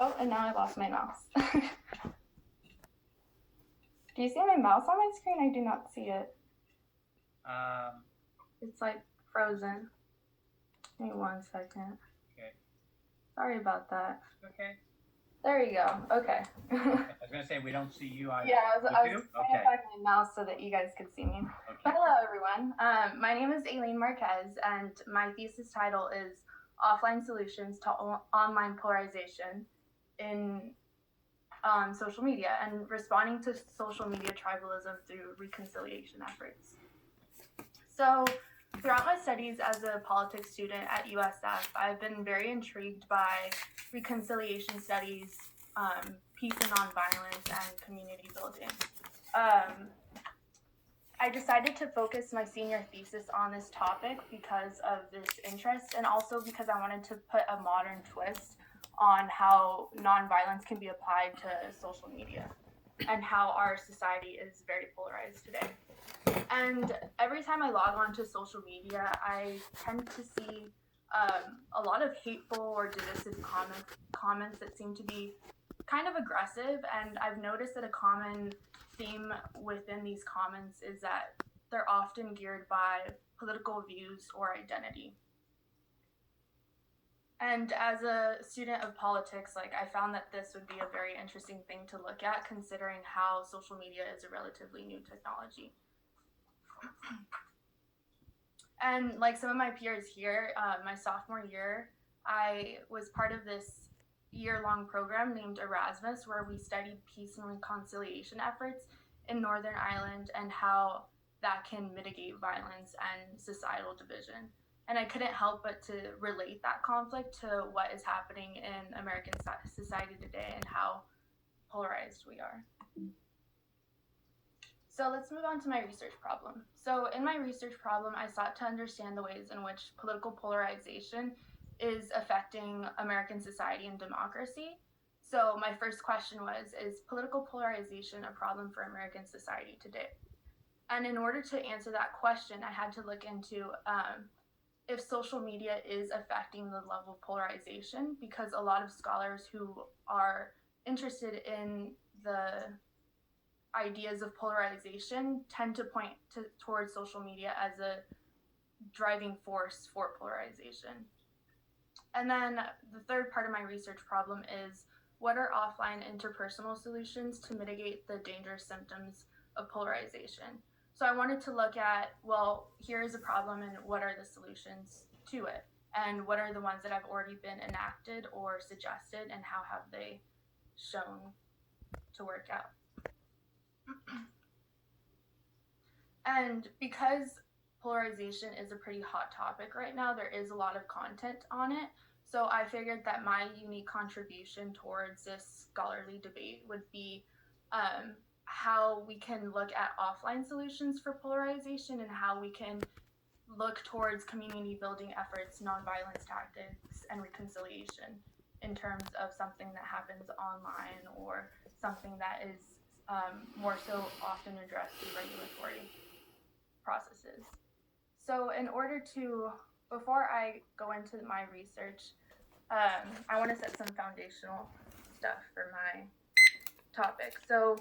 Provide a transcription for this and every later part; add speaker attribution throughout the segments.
Speaker 1: Oh, and now I lost my mouse. Do you see my mouse on my screen? I do not see it. It's like frozen. Give me 1 second.
Speaker 2: Okay.
Speaker 1: Sorry about that.
Speaker 2: Okay.
Speaker 1: There you go. Okay.
Speaker 2: I was going to say, we don't see you either.
Speaker 1: Yeah, I was trying to find my mouse so that you guys could see me.
Speaker 2: Okay.
Speaker 1: Hello, everyone. My name is Aileen Marquez, and my thesis title is Offline Solutions to Online Polarization in Social Media and Responding to Social Media Tribalism Through Reconciliation Efforts. So, throughout my studies as a politics student at USF, I've been very intrigued by reconciliation studies, peace and nonviolence, and community building. I decided to focus my senior thesis on this topic because of this interest, and also because I wanted to put a modern twist on how nonviolence can be applied to social media and how our society is very polarized today. And every time I log on to social media, I tend to see a lot of hateful or divisive comments that seem to be kind of aggressive. And I've noticed that a common theme within these comments is that they're often geared by political views or identity. And as a student of politics, I found that this would be a very interesting thing to look at, considering how social media is a relatively new technology. And like some of my peers here, my sophomore year, I was part of this year-long program named Erasmus, where we studied peace and reconciliation efforts in Northern Ireland and how that can mitigate violence and societal division. And I couldn't help but to relate that conflict to what is happening in American society today and how polarized we are. So let's move on to my research problem. So in my research problem, I sought to understand the ways in which political polarization is affecting American society and democracy. So my first question was, is political polarization a problem for American society today? And in order to answer that question, I had to look into if social media is affecting the level of polarization, because a lot of scholars who are interested in the ideas of polarization tend to point towards social media as a driving force for polarization. And then the third part of my research problem is, what are offline interpersonal solutions to mitigate the dangerous symptoms of polarization? So I wanted to look at, well, here is a problem and what are the solutions to it? And what are the ones that have already been enacted or suggested, and how have they shown to work out? And because polarization is a pretty hot topic right now, there is a lot of content on it. So I figured that my unique contribution towards this scholarly debate would be how we can look at offline solutions for polarization and how we can look towards community building efforts, nonviolence tactics, and reconciliation in terms of something that happens online or something that is more so often addressed through regulatory processes. So in order to, before I go into my research, I want to set some foundational stuff for my topic. So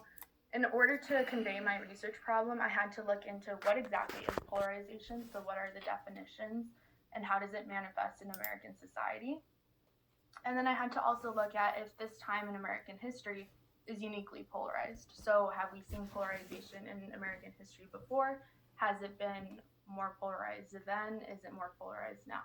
Speaker 1: in order to convey my research problem, I had to look into what exactly is polarization, so what are the definitions, and how does it manifest in American society? And then I had to also look at if this time in American history is uniquely polarized. So have we seen polarization in American history before? Has it been more polarized then? Is it more polarized now?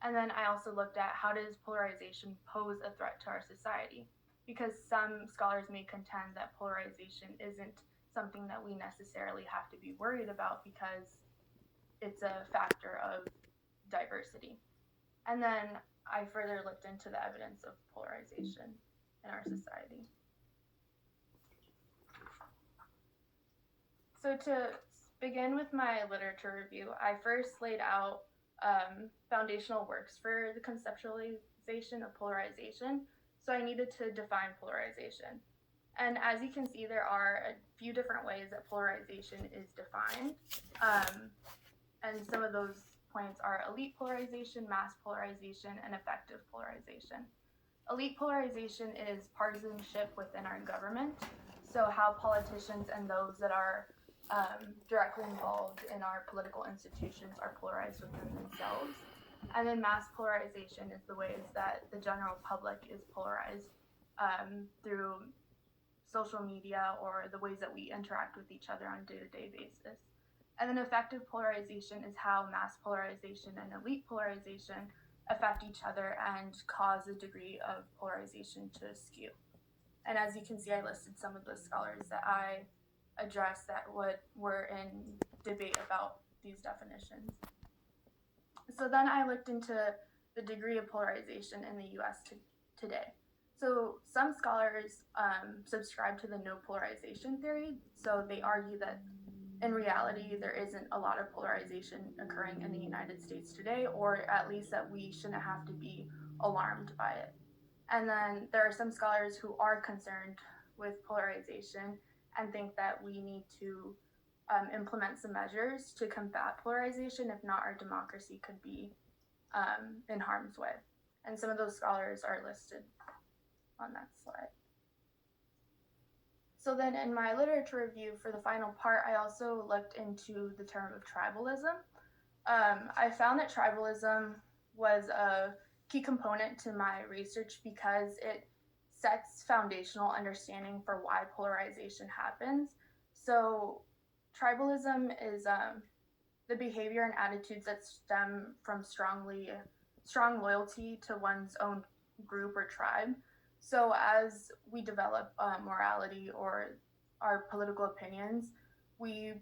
Speaker 1: And then I also looked at, how does polarization pose a threat to our society? Because some scholars may contend that polarization isn't something that we necessarily have to be worried about because it's a factor of diversity. And then I further looked into the evidence of polarization in our society. So to begin with my literature review, I first laid out foundational works for the conceptualization of polarization. So I needed to define polarization. And as you can see, there are a few different ways that polarization is defined. And some of those points are elite polarization, mass polarization, and effective polarization. Elite polarization is partisanship within our government, so how politicians and those that are directly involved in our political institutions are polarized within themselves. And then mass polarization is the ways that the general public is polarized through social media or the ways that we interact with each other on a day-to-day basis. And then effective polarization is how mass polarization and elite polarization affect each other and cause a degree of polarization to skew. And as you can see, I listed some of the scholars that I addressed that were in debate about these definitions. So then I looked into the degree of polarization in the US today. So some scholars subscribe to the no polarization theory. So they argue that in reality, there isn't a lot of polarization occurring in the United States today, or at least that we shouldn't have to be alarmed by it. And then there are some scholars who are concerned with polarization and think that we need to implement some measures to combat polarization. If not, our democracy could be in harm's way. And some of those scholars are listed on that slide. So then in my literature review for the final part, I also looked into the term of tribalism. I found that tribalism was a key component to my research because it sets foundational understanding for why polarization happens. So tribalism is the behavior and attitudes that stem from strong loyalty to one's own group or tribe. So as we develop morality or our political opinions, we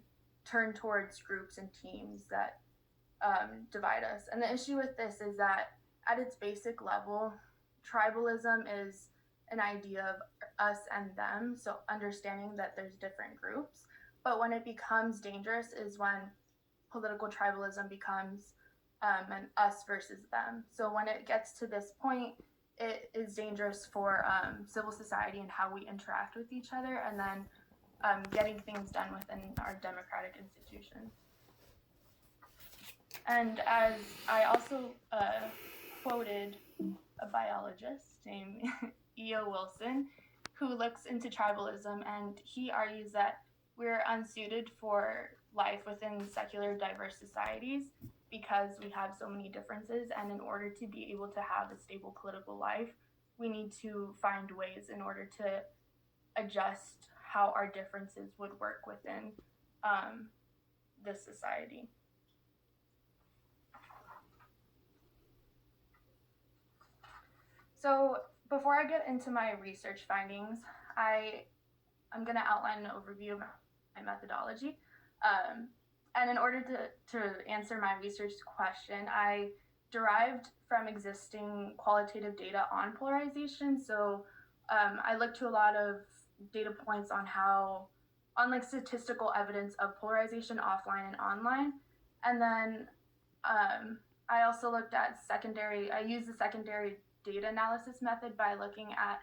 Speaker 1: turn towards groups and teams that divide us. And the issue with this is that at its basic level, tribalism is an idea of us and them, so understanding that there's different groups. But when it becomes dangerous is when political tribalism becomes an us versus them. So when it gets to this point, it is dangerous for civil society and how we interact with each other, and then getting things done within our democratic institutions. And as I also quoted a biologist named E.O. Wilson, who looks into tribalism, and he argues that we're unsuited for life within secular diverse societies because we have so many differences, and in order to be able to have a stable political life, we need to find ways in order to adjust how our differences would work within this society. So before I get into my research findings, I'm going to outline an overview of my methodology. And in order to answer my research question, I derived from existing qualitative data on polarization. So I looked to a lot of data points on like statistical evidence of polarization offline and online. And then I also looked at I used the secondary data analysis method by looking at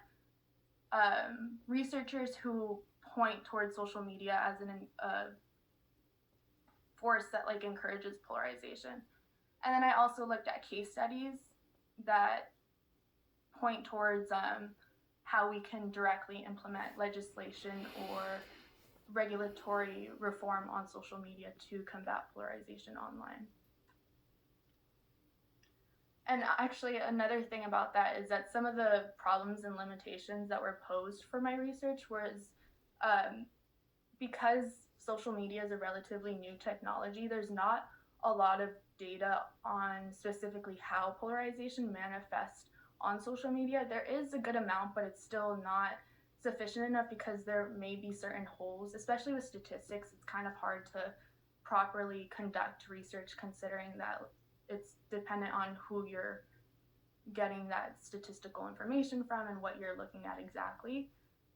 Speaker 1: researchers who point towards social media as a force that like encourages polarization. And then I also looked at case studies that point towards how we can directly implement legislation or regulatory reform on social media to combat polarization online. And actually, another thing about that is that some of the problems and limitations that were posed for my research was because social media is a relatively new technology, there's not a lot of data on specifically how polarization manifests on social media. There is a good amount, but it's still not sufficient enough because there may be certain holes, especially with statistics. It's kind of hard to properly conduct research considering that it's dependent on who you're getting that statistical information from and what you're looking at exactly.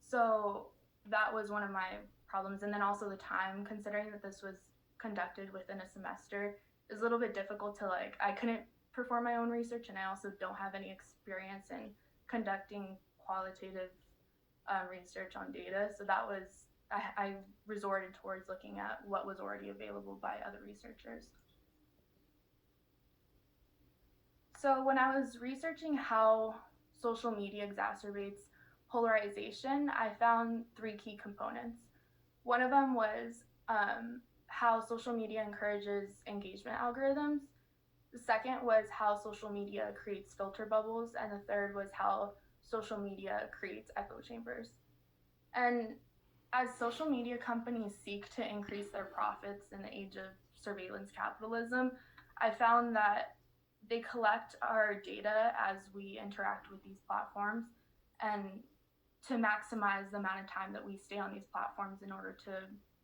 Speaker 1: So that was one of my problems. And then also the time, considering that this was conducted within a semester, is a little bit difficult to I couldn't perform my own research, and I also don't have any experience in conducting qualitative research on data. So that was, I resorted towards looking at what was already available by other researchers. So when I was researching how social media exacerbates polarization, I found three key components. One of them was how social media encourages engagement algorithms. The second was how social media creates filter bubbles. And the third was how social media creates echo chambers. And as social media companies seek to increase their profits in the age of surveillance capitalism, I found that they collect our data as we interact with these platforms and to maximize the amount of time that we stay on these platforms in order to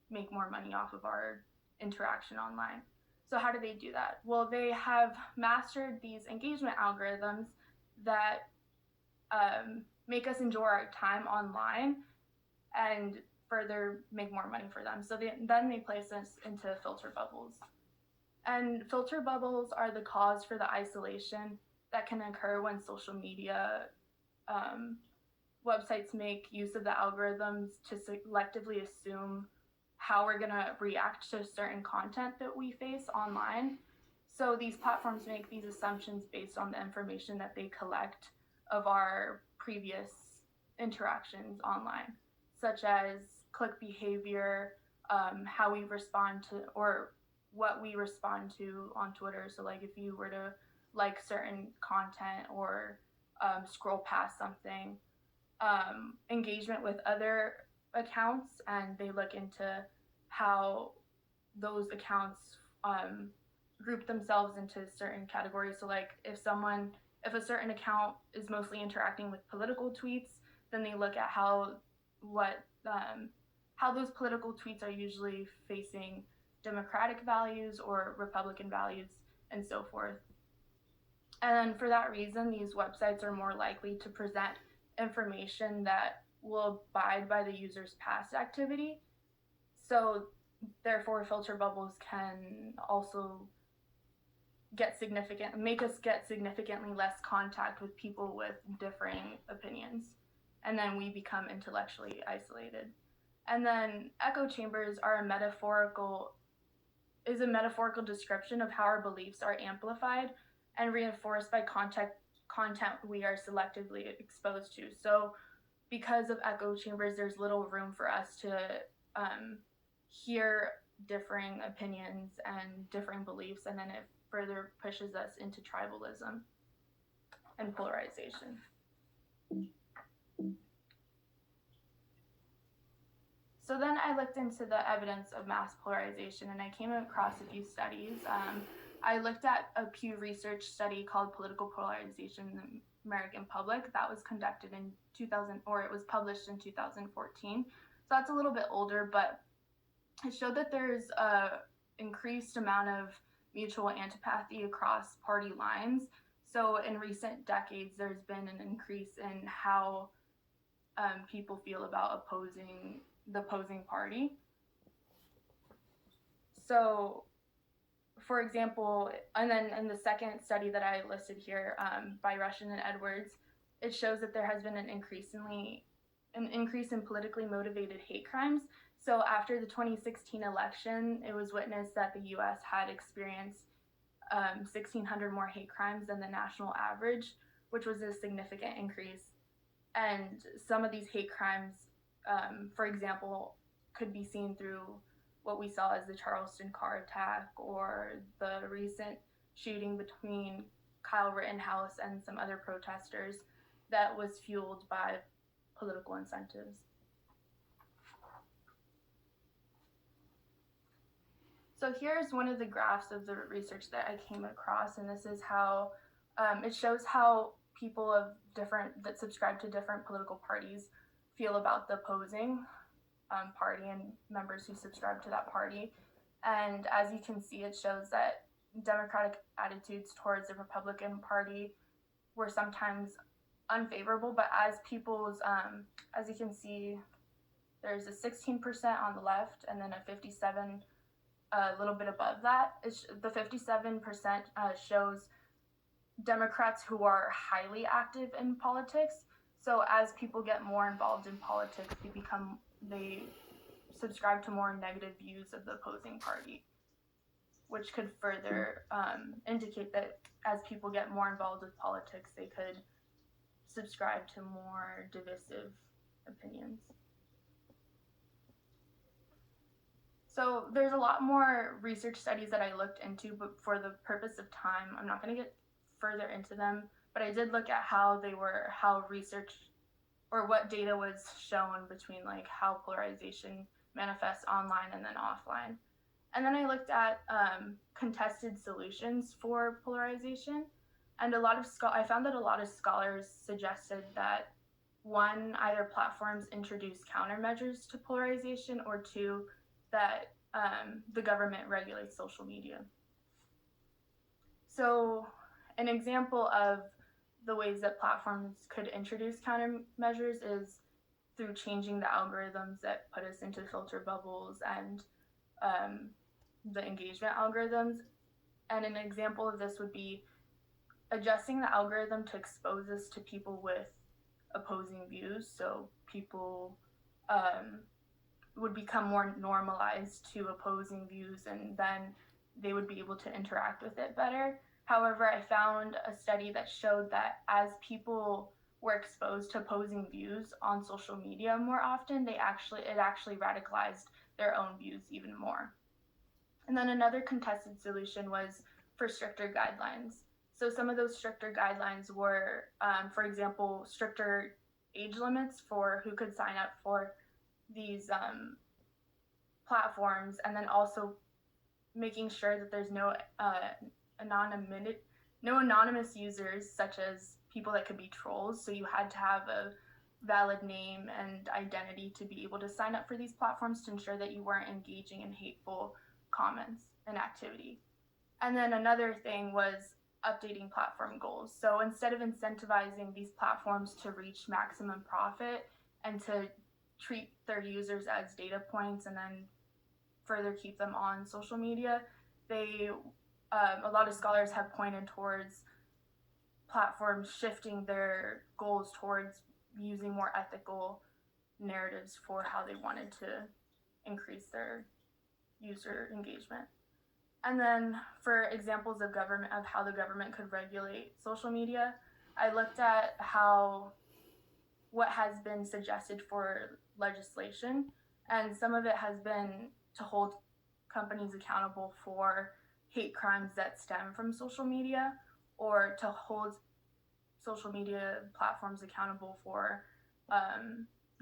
Speaker 1: make more money off of our interaction online. So how do they do that? Well, they have mastered these engagement algorithms that make us enjoy our time online and further make more money for them. So then they place us into filter bubbles. And filter bubbles are the cause for the isolation that can occur when social media websites make use of the algorithms to selectively assume how we're going to react to certain content that we face online. So these platforms make these assumptions based on the information that they collect of our previous interactions online, such as click behavior, how we respond to, or what we respond to on Twitter. So like if you were to like certain content or scroll past something, engagement with other accounts, and they look into how those accounts group themselves into certain categories. So like if a certain account is mostly interacting with political tweets, then they look at how those political tweets are usually facing Democratic values or Republican values and so forth. And for that reason, these websites are more likely to present information that will abide by the user's past activity. So therefore, filter bubbles can also make us get significantly less contact with people with differing opinions. And then we become intellectually isolated. And then echo chambers are a metaphorical description of how our beliefs are amplified and reinforced by content we are selectively exposed to. So because of echo chambers, there's little room for us to hear differing opinions and differing beliefs, and then it further pushes us into tribalism and polarization. So then I looked into the evidence of mass polarization, and I came across a few studies. I looked at a Pew Research study called Political Polarization in the American Public that was conducted in 2000, or it was published in 2014. So that's a little bit older, but it showed that there's a increased amount of mutual antipathy across party lines. So in recent decades, there's been an increase in how people feel about the opposing party. So, for example, and then in the second study that I listed here by Russian and Edwards, it shows that there has been an increase in politically motivated hate crimes. So after the 2016 election, it was witnessed that the U.S. had experienced 1,600 more hate crimes than the national average, which was a significant increase. And some of these hate crimes, for example, could be seen through what we saw as the Charleston car attack or the recent shooting between Kyle Rittenhouse and some other protesters that was fueled by political incentives. So here's one of the graphs of the research that I came across, and this is how it shows how people that subscribe to different political parties feel about the opposing party and members who subscribe to that party. And as you can see, it shows that Democratic attitudes towards the Republican Party were sometimes unfavorable, but as you can see, there's a 16% on the left and then a 57 a little bit above that. The 57% shows Democrats who are highly active in politics. So as people get more involved in politics, they subscribe to more negative views of the opposing party, which could further indicate that as people get more involved with politics, they could subscribe to more divisive opinions. So there's a lot more research studies that I looked into, but for the purpose of time, I'm not going to get further into them. But I did look at how research or what data was shown between like how polarization manifests online and then offline. And then I looked at contested solutions for polarization, and I found that a lot of scholars suggested that one, either platforms introduce countermeasures to polarization, or two, that the government regulates social media. So, an example of the ways that platforms could introduce countermeasures is through changing the algorithms that put us into filter bubbles and the engagement algorithms. And an example of this would be adjusting the algorithm to expose us to people with opposing views. So people would become more normalized to opposing views, and then they would be able to interact with it better. However, I found a study that showed that as people were exposed to opposing views on social media more often, it actually radicalized their own views even more. And then another contested solution was for stricter guidelines. So some of those stricter guidelines were, for example, stricter age limits for who could sign up for these platforms, and then also making sure that there's no anonymous users, such as people that could be trolls. So you had to have a valid name and identity to be able to sign up for these platforms to ensure that you weren't engaging in hateful comments and activity. And then another thing was updating platform goals. So instead of incentivizing these platforms to reach maximum profit and to treat their users as data points and then further keep them on social media, a lot of scholars have pointed towards platforms shifting their goals towards using more ethical narratives for how they wanted to increase their user engagement. And then for examples of how the government could regulate social media, I looked at what has been suggested for legislation, and some of it has been to hold companies accountable for hate crimes that stem from social media, or to hold social media platforms accountable for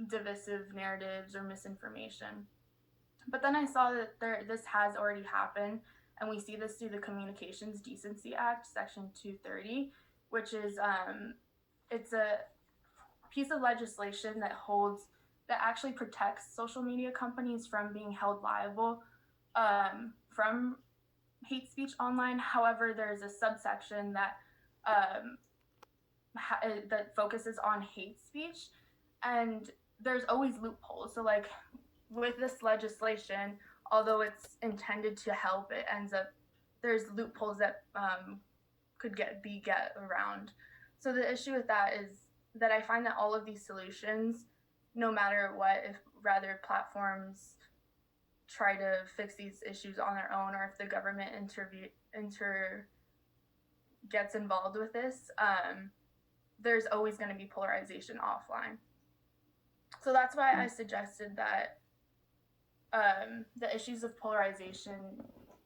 Speaker 1: divisive narratives or misinformation. But then I saw that this has already happened, and we see this through the Communications Decency Act, Section 230, which is it's a piece of legislation that actually protects social media companies from being held liable from hate speech online. However, there's a subsection that that focuses on hate speech, and there's always loopholes. So like with this legislation, although it's intended to help, it ends up there's loopholes that could get around. So the issue with that is that I find that all of these solutions, no matter what, if rather platforms try to fix these issues on their own, or if the government gets involved with this, there's always going to be polarization offline. So that's why I suggested that the issues of polarization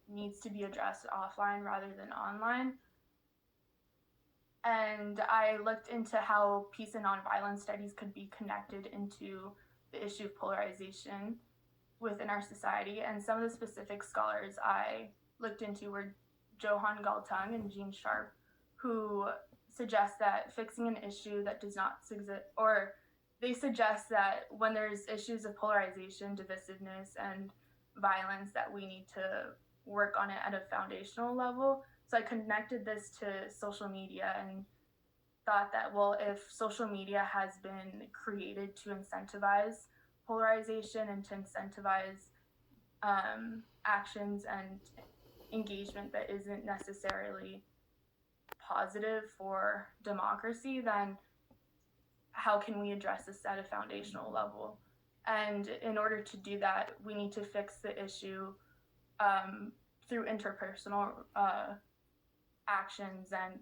Speaker 1: needs to be addressed offline rather than online. And I looked into how peace and nonviolence studies could be connected into the issue of polarization within our society. And some of the specific scholars I looked into were Johan Galtung and Gene Sharp, who suggest that fixing an issue that does not exist, or they suggest that when there's issues of polarization, divisiveness, and violence, that we need to work on it at a foundational level. So I connected this to social media and thought that, well, if social media has been created to incentivize polarization and to incentivize actions and engagement that isn't necessarily positive for democracy, then how can we address this at a foundational level? And in order to do that, we need to fix the issue through interpersonal actions and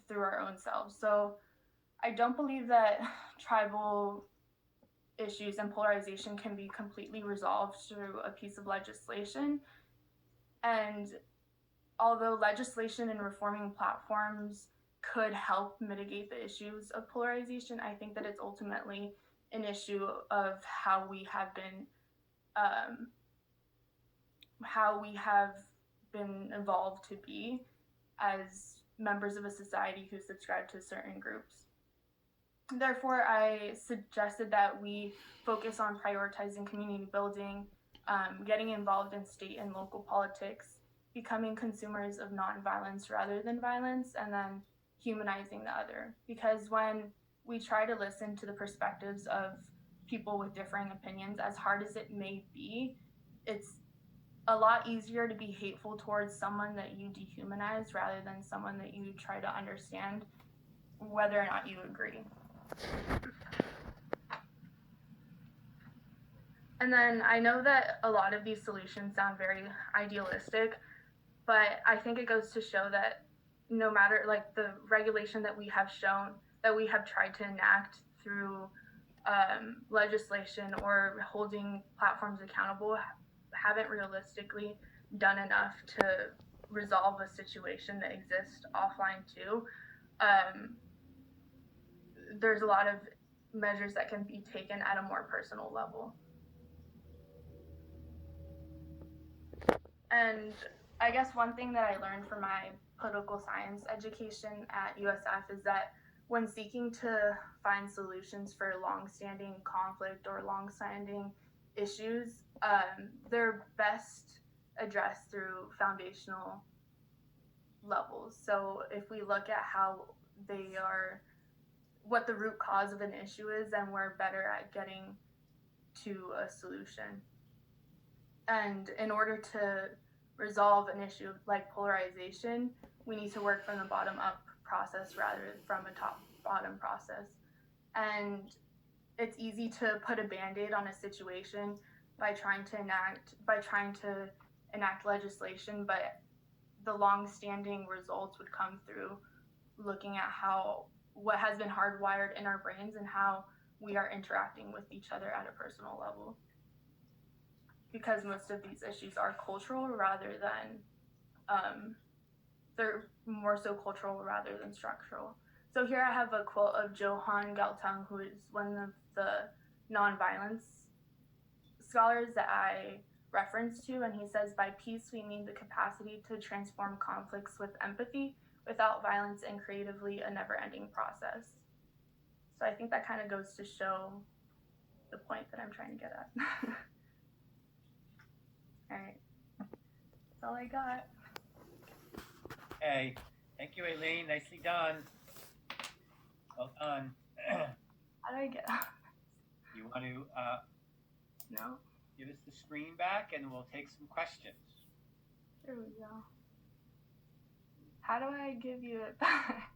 Speaker 1: through our own selves. So I don't believe that tribal issues and polarization can be completely resolved through a piece of legislation. And although legislation and reforming platforms could help mitigate the issues of polarization, I think that it's ultimately an issue of um, how we have been evolved to be as members of a society who subscribe to certain groups. Therefore, I suggested that we focus on prioritizing community building, getting involved in state and local politics, becoming consumers of nonviolence rather than violence, and then humanizing the other. Because when we try to listen to the perspectives of people with differing opinions, as hard as it may be, it's a lot easier to be hateful towards someone that you dehumanize rather than someone that you try to understand, whether or not you agree. And then I know that a lot of these solutions sound very idealistic, but I think it goes to show that no matter like the regulation that we have shown that we have tried to enact through legislation or holding platforms accountable haven't realistically done enough to resolve a situation that exists offline too. There's a lot of measures that can be taken at a more personal level. And I guess one thing that I learned from my political science education at USF is that when seeking to find solutions for long-standing conflict or long-standing issues, they're best addressed through foundational levels. So if we look at how they are, what the root cause of an issue is, then we're better at getting to a solution. And in order to resolve an issue like polarization, we need to work from the bottom up process rather than from a top bottom process. And it's easy to put a band-aid on a situation by trying to enact legislation, but the long-standing results would come through looking at what has been hardwired in our brains and how we are interacting with each other at a personal level. Because most of these issues are cultural rather than they're more so cultural rather than structural. So here I have a quote of Johann Galtung, who is one of the nonviolence scholars that I reference to, and he says, "By peace we mean the capacity to transform conflicts with empathy, without violence, and creatively a never-ending process." So I think that kind of goes to show the point that I'm trying to get at. All right, that's all I got.
Speaker 2: Hey, thank you, Aileen. Nicely done. Well done.
Speaker 1: How do I get out?
Speaker 2: You want to
Speaker 1: No?
Speaker 2: give us the screen back and we'll take some questions.
Speaker 1: There we go. How do I give you it back?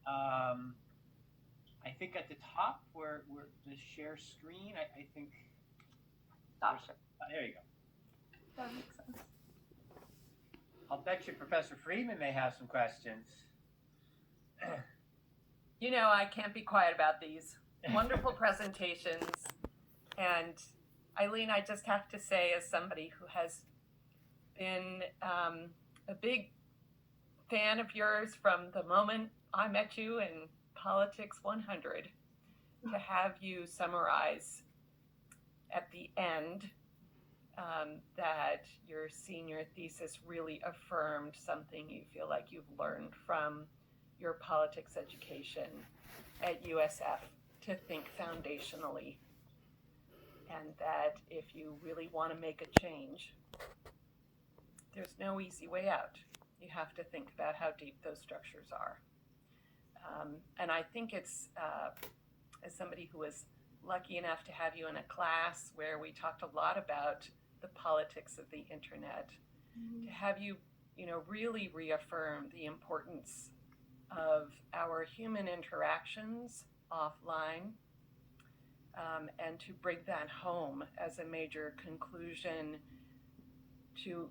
Speaker 2: I think at the top where the share screen, I think.
Speaker 1: Stop share.
Speaker 2: There you go.
Speaker 1: That makes sense.
Speaker 2: I'll bet you Professor Friedman may have some questions.
Speaker 3: You know, I can't be quiet about these wonderful presentations. And Eileen, I just have to say, as somebody who has been a big fan of yours from the moment I met you in Politics 100, to have you summarize at the end that your senior thesis really affirmed something you feel like you've learned from your politics education at USF, to think foundationally, and that if you really want to make a change, there's no easy way out. You have to think about how deep those structures are. And I think it's, as somebody who was lucky enough to have you in a class where we talked a lot about the politics of the internet, to have you, really reaffirm the importance of our human interactions offline, and to bring that home as a major conclusion to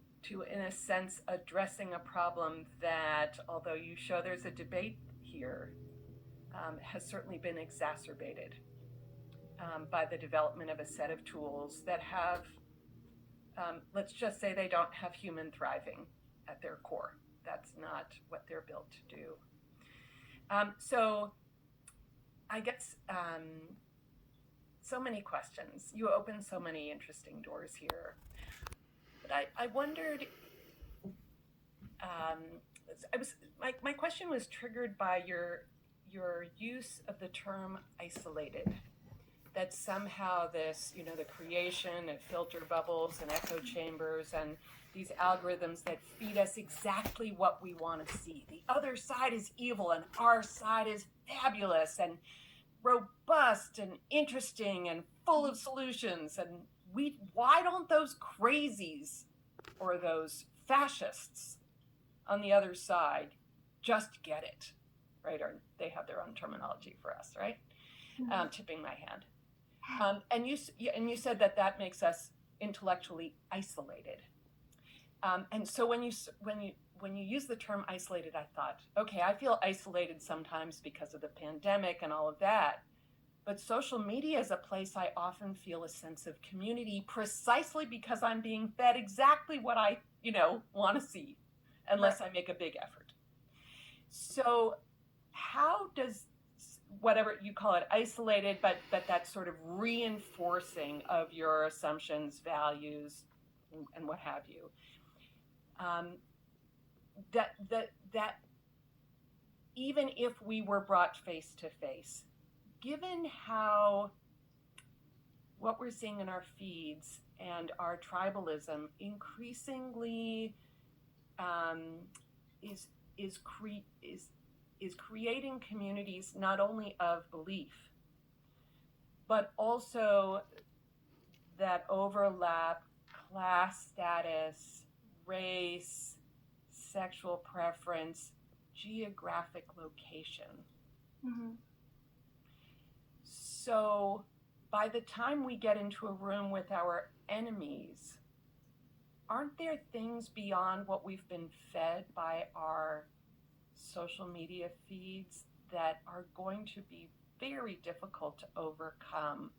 Speaker 3: in a sense addressing a problem that, although you show there's a debate here, has certainly been exacerbated by the development of a set of tools that have, let's just say they don't have human thriving at their core. That's not what they're built to do. So I guess so many questions. You opened so many interesting doors here. But I wondered, my question was triggered by your use of the term isolated. That somehow this, the creation of filter bubbles and echo chambers and these algorithms that feed us exactly what we want to see. The other side is evil and our side is fabulous and robust and interesting and full of solutions. And why don't those crazies or those fascists on the other side just get it, right? Or they have their own terminology for us, right? Tipping my hand. And you said that makes us intellectually isolated. And so when you use the term isolated, I thought, okay, I feel isolated sometimes because of the pandemic and all of that. But social media is a place I often feel a sense of community precisely because I'm being fed exactly what I, want to see, unless I make a big effort. So how does, whatever you call it, isolated, but that sort of reinforcing of your assumptions, values, and what have you, that even if we were brought face to face, given how what we're seeing in our feeds and our tribalism increasingly is creating communities not only of belief, but also that overlap class status, race, sexual preference, geographic location.
Speaker 1: Mm-hmm.
Speaker 3: So by the time we get into a room with our enemies, aren't there things beyond what we've been fed by our social media feeds that are going to be very difficult to overcome,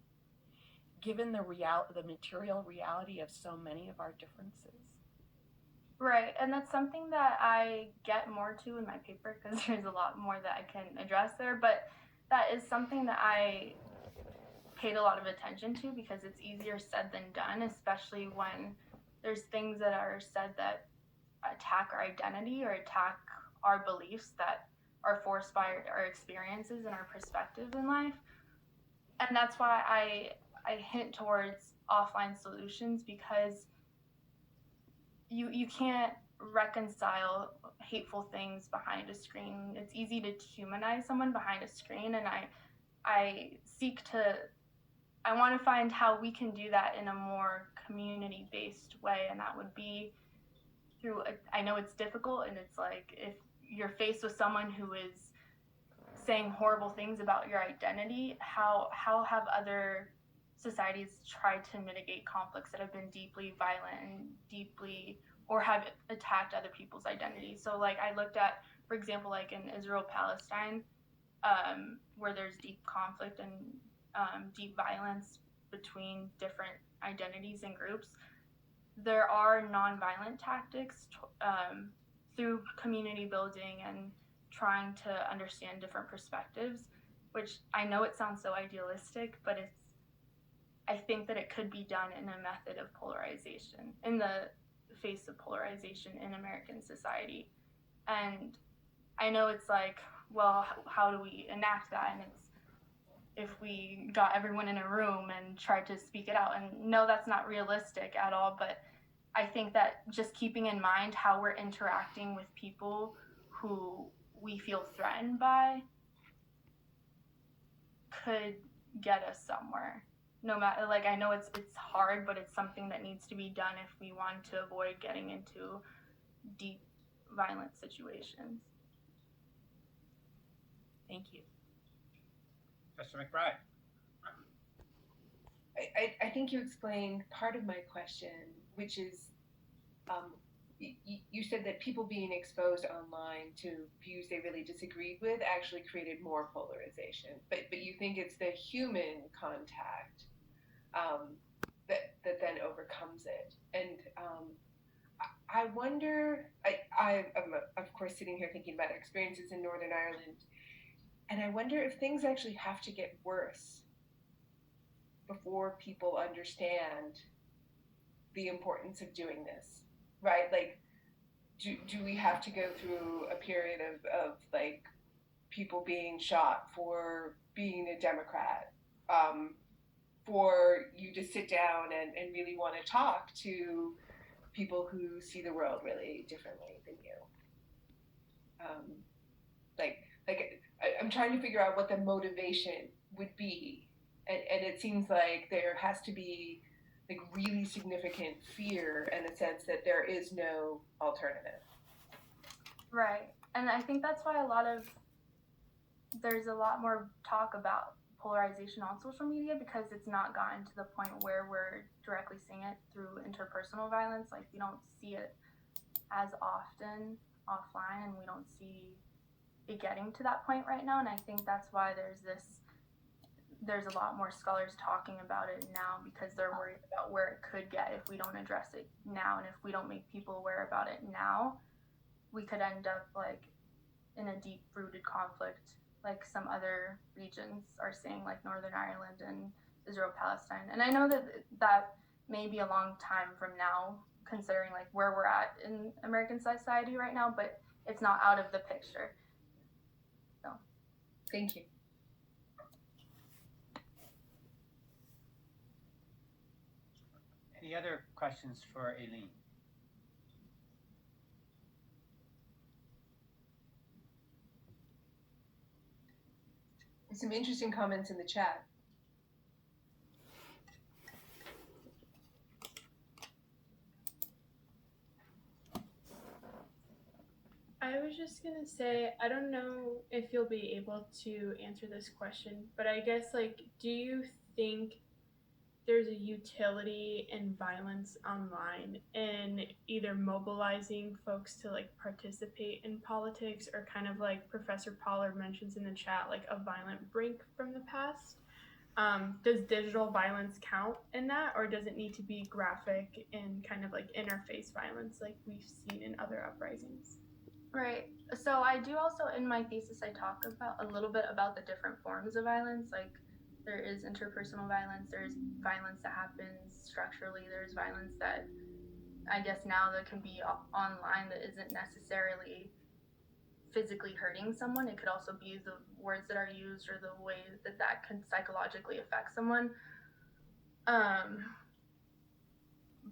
Speaker 3: given the material reality of so many of our differences?
Speaker 1: Right, and that's something that I get more to in my paper because there's a lot more that I can address there, but that is something that I paid a lot of attention to because it's easier said than done, especially when there's things that are said that attack our identity or attack our beliefs that are forced by our experiences and our perspectives in life. And that's why I hint towards offline solutions, because you can't reconcile hateful things behind a screen. It's easy to dehumanize someone behind a screen, and I want to find how we can do that in a more community-based way, and that would be through I know it's difficult, and it's like if you're faced with someone who is saying horrible things about your identity, how have other societies tried to mitigate conflicts that have been deeply violent and deeply or have attacked other people's identities? So like I looked at, for example, like in Israel-Palestine, where there's deep conflict and deep violence between different identities and groups, there are nonviolent tactics through community building and trying to understand different perspectives, which I know it sounds so idealistic, but I think that it could be done in a method of polarization, in the face of polarization in American society. And I know it's like, well, how do we enact that? And it's if we got everyone in a room and tried to speak it out. And no, that's not realistic at all. But I think that just keeping in mind how we're interacting with people who we feel threatened by could get us somewhere. No matter, like, I know it's hard, but it's something that needs to be done if we want to avoid getting into deep, violent situations.
Speaker 3: Thank you.
Speaker 2: Mr. McBride.
Speaker 4: I think you explained part of my question, which is you said that people being exposed online to views they really disagreed with actually created more polarization. But you think it's the human contact that then overcomes it. And I wonder. I'm of course sitting here thinking about experiences in Northern Ireland, and I wonder if things actually have to get worse before people understand the importance of doing this, right? Like, do we have to go through a period of like people being shot for being a Democrat, for you to sit down and really want to talk to people who see the world really differently than you? I'm trying to figure out what the motivation would be, and it seems like there has to be like really significant fear and a sense that there is no alternative.
Speaker 1: Right. And I think that's why there's a lot more talk about polarization on social media, because it's not gotten to the point where we're directly seeing it through interpersonal violence. Like, we don't see it as often offline, and we don't see it getting to that point right now. And I think that's why there's a lot more scholars talking about it now, because they're worried about where it could get if we don't address it now. And if we don't make people aware about it now, we could end up like in a deep rooted conflict, like some other regions are saying, like Northern Ireland and Israel Palestine. And I know that may be a long time from now, considering like where we're at in American society right now, but it's not out of the picture. So
Speaker 4: thank you.
Speaker 2: Any other questions for Aileen?
Speaker 4: Some interesting comments in the chat.
Speaker 5: I was just gonna say, I don't know if you'll be able to answer this question, but I guess, like, do you think there's a utility in violence online in either mobilizing folks to like participate in politics, or kind of like Professor Pollard mentions in the chat, like a violent break from the past? Does digital violence count in that, or does it need to be graphic and kind of like interface violence like we've seen in other uprisings?
Speaker 1: Right. So I do also, in my thesis, I talk about a little bit about the different forms of violence. Like, there is interpersonal violence, there's violence that happens structurally, there's violence that I guess now that can be online that isn't necessarily physically hurting someone. It could also be the words that are used or the way that can psychologically affect someone.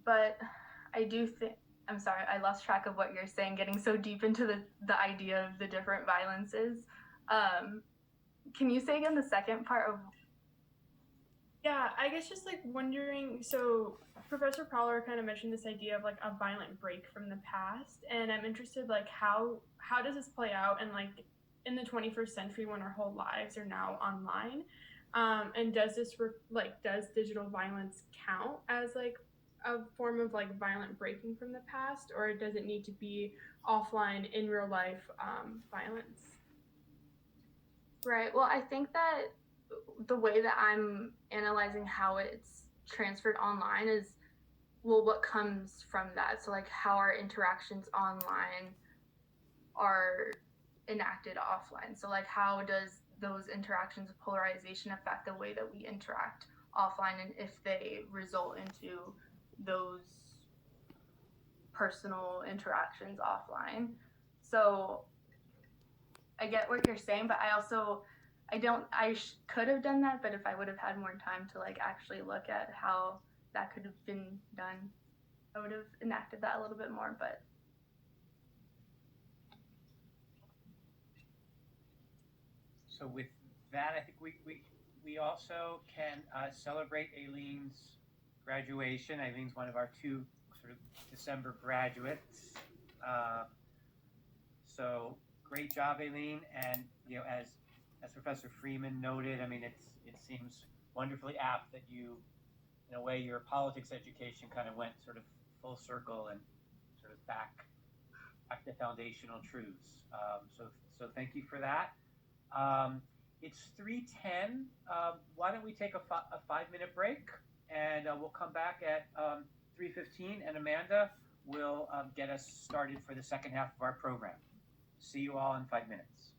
Speaker 1: But I do think, I'm sorry, I lost track of what you're saying, getting so deep into the idea of the different violences. Can you say again the second part of?
Speaker 5: Yeah, I guess just like wondering, so Professor Pollard kind of mentioned this idea of like a violent break from the past, and I'm interested, like, how does this play out in like in the 21st century when our whole lives are now online, and does digital violence count as like a form of like violent breaking from the past, or does it need to be offline in real life violence?
Speaker 1: Right. Well, I think that the way that I'm analyzing how it's transferred online is, well, what comes from that. So like how our interactions online are enacted offline. So like how does those interactions of polarization affect the way that we interact offline, and if they result into those personal interactions offline. So I get what you're saying, but I could have done that, but if I would have had more time to like actually look at how that could have been done, I would have enacted that a little bit more. But
Speaker 2: so with that, I think we also can celebrate Aileen's graduation. Aileen's one of our two sort of December graduates. So great job, Aileen. And as Professor Freeman noted, I mean, it seems wonderfully apt that you, in a way, your politics education kind of went sort of full circle and sort of back the foundational truths. So thank you for that. It's 3:10. Why don't we take a 5-minute break, and we'll come back at 3:15, and Amanda will get us started for the second half of our program. See you all in 5 minutes.